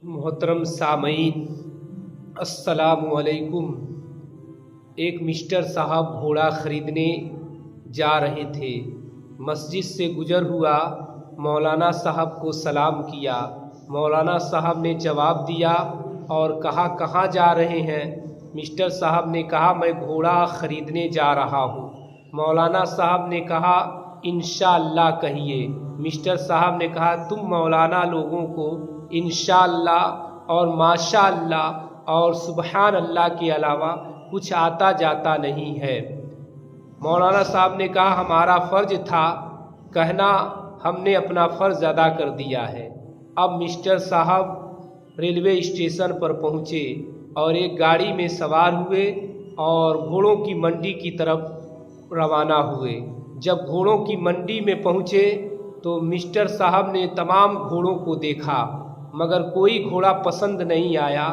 मोहतरम सामईन, अस्सलामुअलैकुम। एक मिस्टर साहब घोड़ा ख़रीदने जा रहे थे। मस्जिद से गुज़र हुआ, मौलाना साहब को सलाम किया। मौलाना साहब ने जवाब दिया और कहा, कहाँ जा रहे हैं? मिस्टर साहब ने कहा, मैं घोड़ा ख़रीदने जा रहा हूँ। मौलाना साहब ने कहा, इंशाअल्लाह कहिए। मिस्टर साहब ने कहा, तुम मौलाना लोगों को इंशाअल्लाह और माशाअल्लाह और सुबहान अल्लाह के अलावा कुछ आता जाता नहीं है। मौलाना साहब ने कहा, हमारा फ़र्ज था कहना, हमने अपना फ़र्ज अदा कर दिया है। अब मिस्टर साहब रेलवे स्टेशन पर पहुँचे और एक गाड़ी में सवार हुए और घोड़ों की मंडी की तरफ रवाना हुए। जब घोड़ों की मंडी में पहुँचे तो मिस्टर साहब ने तमाम घोड़ों को देखा, मगर कोई घोड़ा पसंद नहीं आया।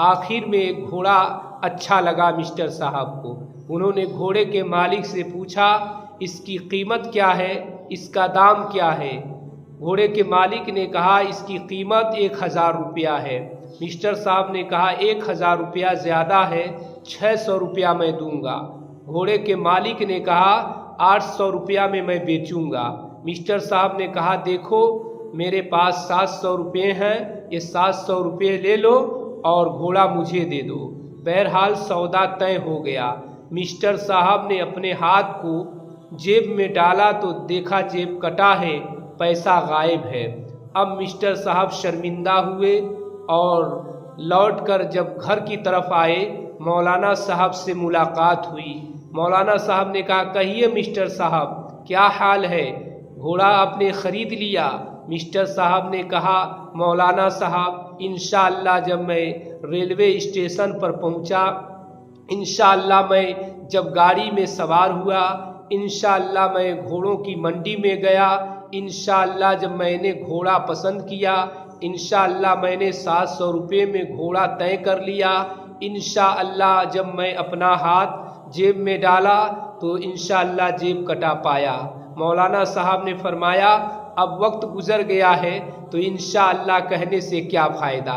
आखिर में एक घोड़ा अच्छा लगा मिस्टर साहब को। उन्होंने घोड़े के मालिक से पूछा, इसकी कीमत क्या है, इसका दाम क्या है? घोड़े के मालिक ने कहा, इसकी कीमत 1000 रुपया है। मिस्टर साहब ने कहा, 1000 रुपया ज़्यादा है, 600 रुपया मैं दूंगा। घोड़े के मालिक ने कहा, 800 रुपया में मैं बेचूंगा। मिस्टर साहब ने कहा, देखो मेरे पास 700 रुपये हैं, ये 700 रुपये ले लो और घोड़ा मुझे दे दो। बहरहाल सौदा तय हो गया। मिस्टर साहब ने अपने हाथ को जेब में डाला तो देखा जेब कटा है, पैसा गायब है। अब मिस्टर साहब शर्मिंदा हुए और लौटकर जब घर की तरफ आए, मौलाना साहब से मुलाकात हुई। मौलाना साहब ने कहा, कहिए मिस्टर साहब, क्या हाल है? घोड़ा आपने ख़रीद लिया? मिस्टर साहब ने कहा, मौलाना साहब, इंशाअल्लाह जब मैं रेलवे स्टेशन पर पहुंचा, इंशाअल्लाह मैं जब गाड़ी में सवार हुआ, इंशाअल्लाह मैं घोड़ों की मंडी में गया, इंशाअल्लाह जब मैंने घोड़ा पसंद किया, इंशाअल्लाह मैंने 700 रुपये में घोड़ा तय कर लिया, इंशाअल्लाह जब मैं अपना हाथ जेब में डाला तो इंशाअल्लाह जेब कटा पाया। मौलाना साहब ने फरमाया, अब वक्त गुज़र गया है तो इंशाअल्लाह कहने से क्या फ़ायदा।